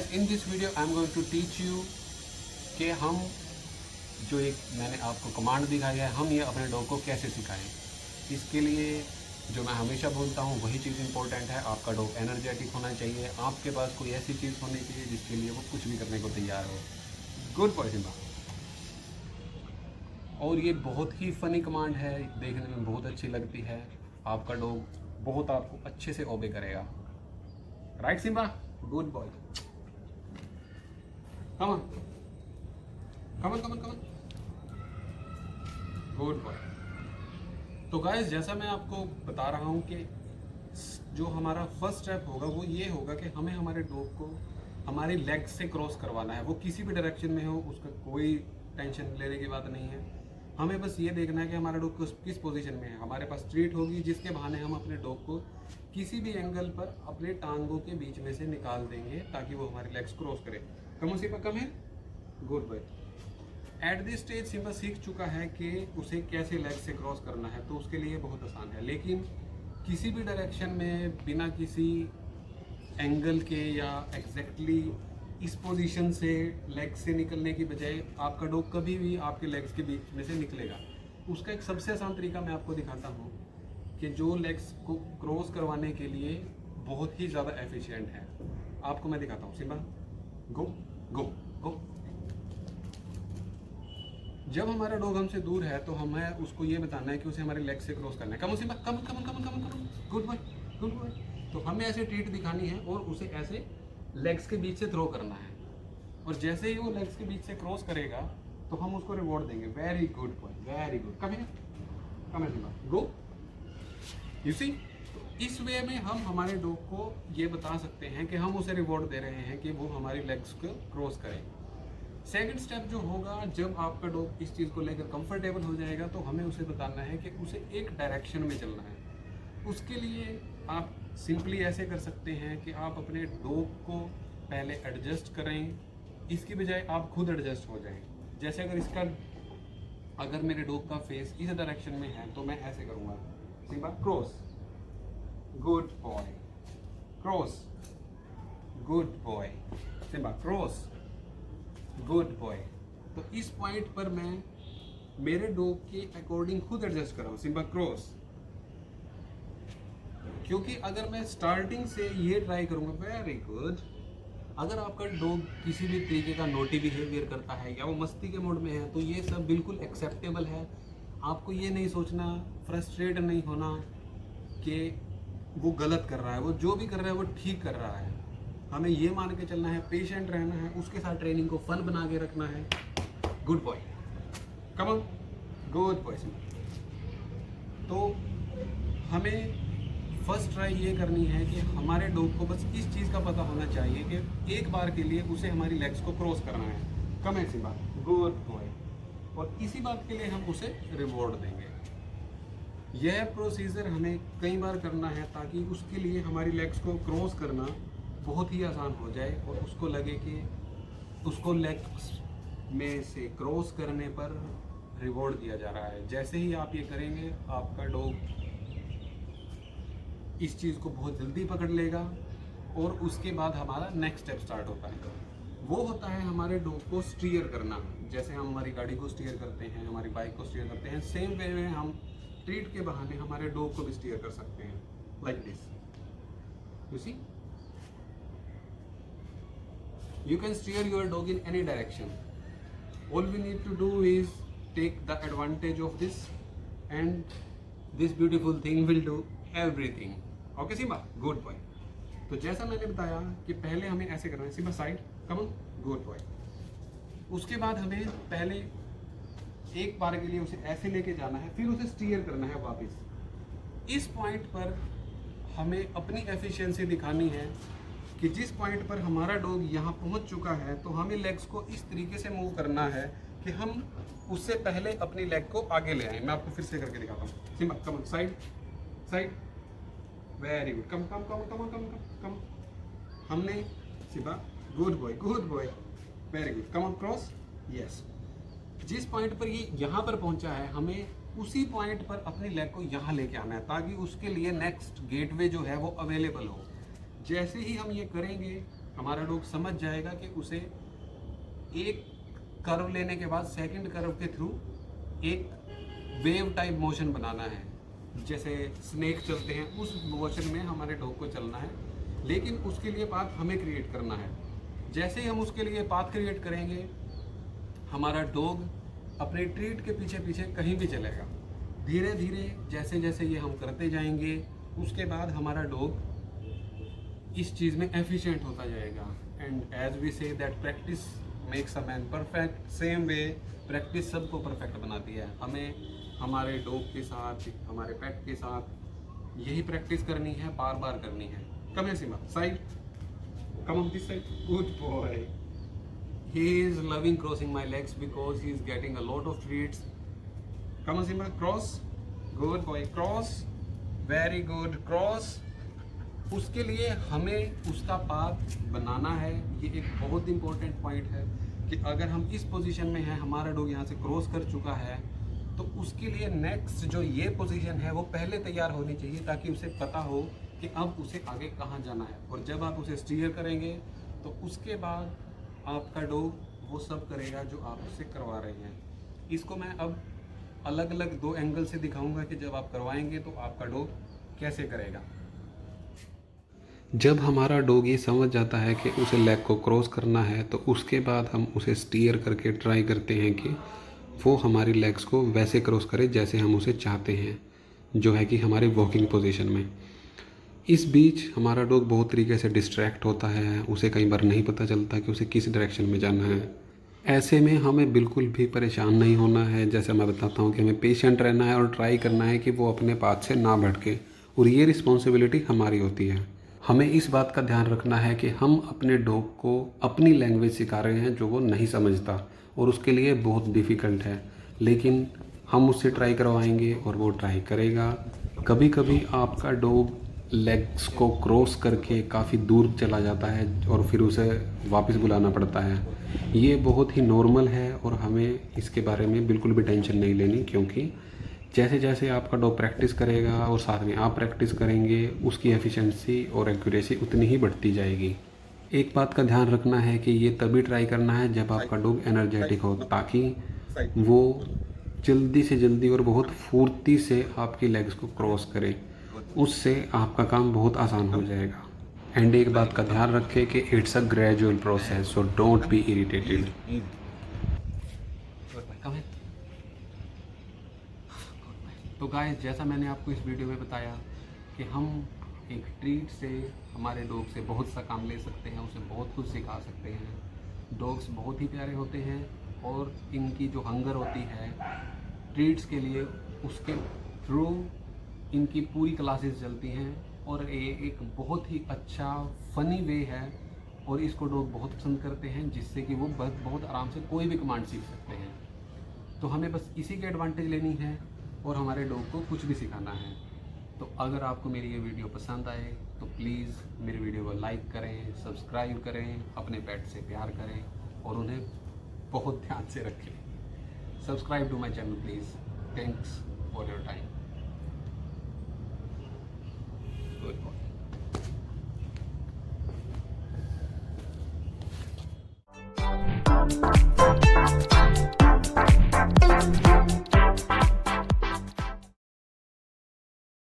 In this video I am going to teach you कि हम जो एक मैंने आपको कमांड दिखाई है हम ये अपने डॉग को कैसे सिखाएं। इसके लिए जो मैं हमेशा बोलता हूँ वही चीज़ इंपॉर्टेंट है। आपका डॉग एनर्जेटिक होना चाहिए, आपके पास कोई ऐसी चीज़ होनी चाहिए जिसके लिए वो कुछ भी करने को तैयार हो। Good boy Simba. और ये बहुत ही फ़नी कमांड है, देखने में बहुत अच्छी लगती है। आपका डॉग बहुत आपको अच्छे से ओबे करेगा। Right Simba? Good boy. Come on come on come on come on. Good boy. तो गाइस, जैसा मैं आपको बता रहा हूँ कि जो हमारा फर्स्ट स्टेप होगा वो ये होगा कि हमें हमारे डॉग को हमारी लेग से क्रॉस करवाना है। वो किसी भी डायरेक्शन में हो, उसका कोई टेंशन लेने की बात नहीं है। हमें बस ये देखना है कि हमारा डॉग किस पोजीशन में है। हमारे पास स्ट्रीट होगी जिसके बहाने हम अपने डॉग को किसी भी एंगल पर अपने टांगों के बीच में से निकाल देंगे ताकि वो हमारी लेग्स क्रॉस करे। कम से कम है। Good boy. At this stage Simba सीख चुका है कि उसे कैसे लेग से क्रॉस करना है, तो उसके लिए बहुत आसान है। लेकिन किसी भी डायरेक्शन में बिना किसी एंगल के या एग्जैक्टली इस पोजीशन से लेग से निकलने की बजाय आपका डॉग कभी भी आपके लेग्स के बीच में से निकलेगा। उसका एक सबसे आसान तरीका मैं आपको दिखाता हूँ कि जो लेग्स को क्रॉस करवाने के लिए बहुत ही ज़्यादा एफिशिएंट है। आपको मैं दिखाता हूँ। सिम्बा गो गो गो। जब हमारा डॉग हमसे दूर है तो हमें उसको ये बताना है कि उसे हमारे लेग से क्रॉस करना है। Come Simba come come come come come. Good boy good boy. तो हमें ऐसे ट्रीट दिखानी है और उसे ऐसे लेग्स के बीच से थ्रो करना है। और जैसे ही वो लेग्स के बीच से क्रॉस करेगा तो हम उसको रिवॉर्ड देंगे। Very good boy, very good. Come है सिम्बा गो। यू सी, इस वे में हम हमारे डॉग को ये बता सकते हैं कि हम उसे रिवॉर्ड दे रहे हैं कि वो हमारी लेग्स को क्रॉस करे। सेकंड स्टेप जो होगा, जब आपका डॉग इस चीज़ को लेकर कंफर्टेबल हो जाएगा तो हमें उसे बताना है कि उसे एक डायरेक्शन में चलना है। उसके लिए आप सिंपली ऐसे कर सकते हैं कि आप अपने डॉग को पहले एडजस्ट करें, इसकी बजाय आप खुद एडजस्ट हो जाएं। जैसे अगर मेरे डॉग का फेस इस डायरेक्शन में है तो मैं ऐसे करूँगा। Simba cross. Good boy. Cross. Good boy. Simba cross. Good boy. तो इस पॉइंट पर मैं मेरे डॉग के अकॉर्डिंग खुद एडजस्ट कर रहा हूँ। Simba cross. क्योंकि अगर मैं स्टार्टिंग से ये ट्राई करूँगा, वेरी गुड, अगर आपका डॉग किसी भी तरीके का नोटी बिहेवियर करता है या वो मस्ती के मोड में है तो ये सब बिल्कुल एक्सेप्टेबल है। आपको ये नहीं सोचना, फ्रस्ट्रेट नहीं होना कि वो गलत कर रहा है। वो जो भी कर रहा है वो ठीक कर रहा है। हमें ये मान के चलना है, पेशेंट रहना है, उसके साथ ट्रेनिंग को फन बना के रखना है। Good boy. Come on. Good boy. तो हमें फर्स्ट ट्राई ये करनी है कि हमारे डॉग को बस इस चीज़ का पता होना चाहिए कि एक बार के लिए उसे हमारी लेग्स को क्रॉस करना है। कम ऐसी बात। Good boy. और इसी बात के लिए हम उसे रिवॉर्ड देंगे। यह प्रोसीजर हमें कई बार करना है ताकि उसके लिए हमारी लेग्स को क्रॉस करना बहुत ही आसान हो जाए और उसको लगे कि उसको लेग्स में से क्रॉस करने पर रिवॉर्ड दिया जा रहा है। जैसे ही आप ये करेंगे आपका डॉग इस चीज़ को बहुत जल्दी पकड़ लेगा। और उसके बाद हमारा नेक्स्ट स्टेप स्टार्ट होता है, वो होता है हमारे डॉग को स्टीयर करना। जैसे हम हमारी गाड़ी को स्टीयर करते हैं, हमारी बाइक को स्टीयर करते हैं, सेम वे में हम ट्रीट के बहाने हमारे डॉग को भी स्टीयर कर सकते हैं। Like this, you see, you can steer your dog in any direction. All we need to do is take the advantage of this and this beautiful thing will do everything. Okay Simba? Good boy. तो जैसा मैंने बताया कि पहले हमें ऐसे करना है। Simba side, come on, good boy. उसके बाद हमें पहले एक बार के लिए उसे ऐसे लेके जाना है, फिर उसे स्टीयर करना है वापस। इस पॉइंट पर हमें अपनी एफिशिएंसी दिखानी है कि जिस पॉइंट पर हमारा डॉग यहाँ पहुँच चुका है तो हमें लेग्स को इस तरीके से मूव करना है कि हम उससे पहले अपनी लेग को आगे ले आएँ। मैं आपको फिर से करके दिखाता हूँ। Simba come on, side side, very good. Come come come come come come. हमने Simba, good boy good boy, very good. Come on, cross, yes. जिस पॉइंट पर ये यहाँ पर पहुँचा है हमें उसी पॉइंट पर अपनी लेग को यहाँ लेके आना है ताकि उसके लिए नेक्स्ट गेटवे जो है वो अवेलेबल हो। जैसे ही हम ये करेंगे हमारा डॉग समझ जाएगा कि उसे एक कर्व लेने के बाद सेकंड कर्व के थ्रू एक वेव टाइप मोशन बनाना है, जैसे स्नेक चलते हैं उस मोशन में हमारे डॉग को चलना है, लेकिन उसके लिए पाथ हमें क्रिएट करना है। जैसे ही हम उसके लिए पाथ क्रिएट करेंगे, हमारा डॉग अपने ट्रीट के पीछे पीछे कहीं भी चलेगा। धीरे धीरे जैसे जैसे ये हम करते जाएंगे, उसके बाद हमारा डॉग इस चीज़ में एफिशिएंट होता जाएगा। And as we say that practice makes a man perfect, same way practice सबको परफेक्ट बनाती है। हमें हमारे डॉग के साथ, हमारे पेट के साथ यही प्रैक्टिस करनी है, बार बार करनी है। कम है Simba, side, come on this side, good boy. He is loving crossing my legs because he is getting a lot of treats. Come on Simba, cross, good boy, cross, very good, cross। उसके लिए हमें उसका path बनाना है। ये एक बहुत important point है कि अगर हम इस पोजीशन में हैं, हमारा डॉग यहाँ से क्रॉस कर चुका है, तो उसके लिए नेक्स्ट जो ये पोजीशन है वो पहले तैयार होनी चाहिए, ताकि उसे पता हो कि अब उसे आगे कहाँ जाना है। और जब आप उसे स्टीयर करेंगे तो उसके बाद आपका डॉग वो सब करेगा जो आप उससे करवा रहे हैं। इसको मैं अब अलग अलग 2 एंगल से दिखाऊंगा कि जब आप करवाएंगे तो आपका डॉग कैसे करेगा। जब हमारा डॉग ये समझ जाता है कि उसे लेग को क्रॉस करना है, तो उसके बाद हम उसे स्टीयर करके ट्राई करते हैं कि वो हमारी लेग्स को वैसे क्रॉस करे जैसे हम उसे चाहते हैं, जो है कि हमारी वॉकिंग पोजीशन में। इस बीच हमारा डॉग बहुत तरीके से डिस्ट्रैक्ट होता है, उसे कई बार नहीं पता चलता कि उसे किस डायरेक्शन में जाना है। ऐसे में हमें बिल्कुल भी परेशान नहीं होना है। जैसे मैं बताता हूँ कि हमें पेशेंट रहना है और ट्राई करना है कि वो अपने पाथ से ना भटके, और ये रिस्पॉन्सिबिलिटी हमारी होती है। हमें इस बात का ध्यान रखना है कि हम अपने डॉग को अपनी लैंग्वेज सिखा रहे हैं जो वो नहीं समझता, और उसके लिए बहुत डिफ़िकल्ट है, लेकिन हम उससे ट्राई करवाएंगे और वो ट्राई करेगा। कभी कभी आपका डॉग लेग्स को क्रॉस करके काफ़ी दूर चला जाता है और फिर उसे वापस बुलाना पड़ता है। ये बहुत ही नॉर्मल है और हमें इसके बारे में बिल्कुल भी टेंशन नहीं लेनी, क्योंकि जैसे जैसे आपका डॉग प्रैक्टिस करेगा और साथ में आप प्रैक्टिस करेंगे, उसकी एफिशिएंसी और एक्यूरेसी उतनी ही बढ़ती जाएगी। एक बात का ध्यान रखना है कि ये तभी ट्राई करना है जब आपका डॉग एनर्जेटिक हो, ताकि वो जल्दी से जल्दी और बहुत फुर्ती से आपकी लेग्स को क्रॉस करे। उससे आपका काम बहुत आसान हो जाएगा। एंड एक बात का ध्यान रखें कि it's a gradual process, so don't be irritated. तो गाइस, जैसा मैंने आपको इस वीडियो में बताया कि हम एक ट्रीट से हमारे डॉग से बहुत सा काम ले सकते हैं, उसे बहुत कुछ सिखा सकते हैं। डॉग्स बहुत ही प्यारे होते हैं और इनकी जो हंगर होती है ट्रीट्स के लिए, उसके थ्रू इनकी पूरी क्लासेस चलती हैं, और ये एक बहुत ही अच्छा फ़नी वे है, और इसको डॉग बहुत पसंद करते हैं, जिससे कि वो बहुत आराम से कोई भी कमांड सीख सकते हैं। तो हमें बस इसी की एडवांटेज लेनी है और हमारे डॉग को कुछ भी सिखाना है। तो अगर आपको मेरी ये वीडियो पसंद आए तो प्लीज़ मेरी वीडियो को लाइक करें, सब्सक्राइब करें, अपने पेट से प्यार करें और उन्हें बहुत ध्यान से रखें। Subscribe to my channel please. Thanks for your time.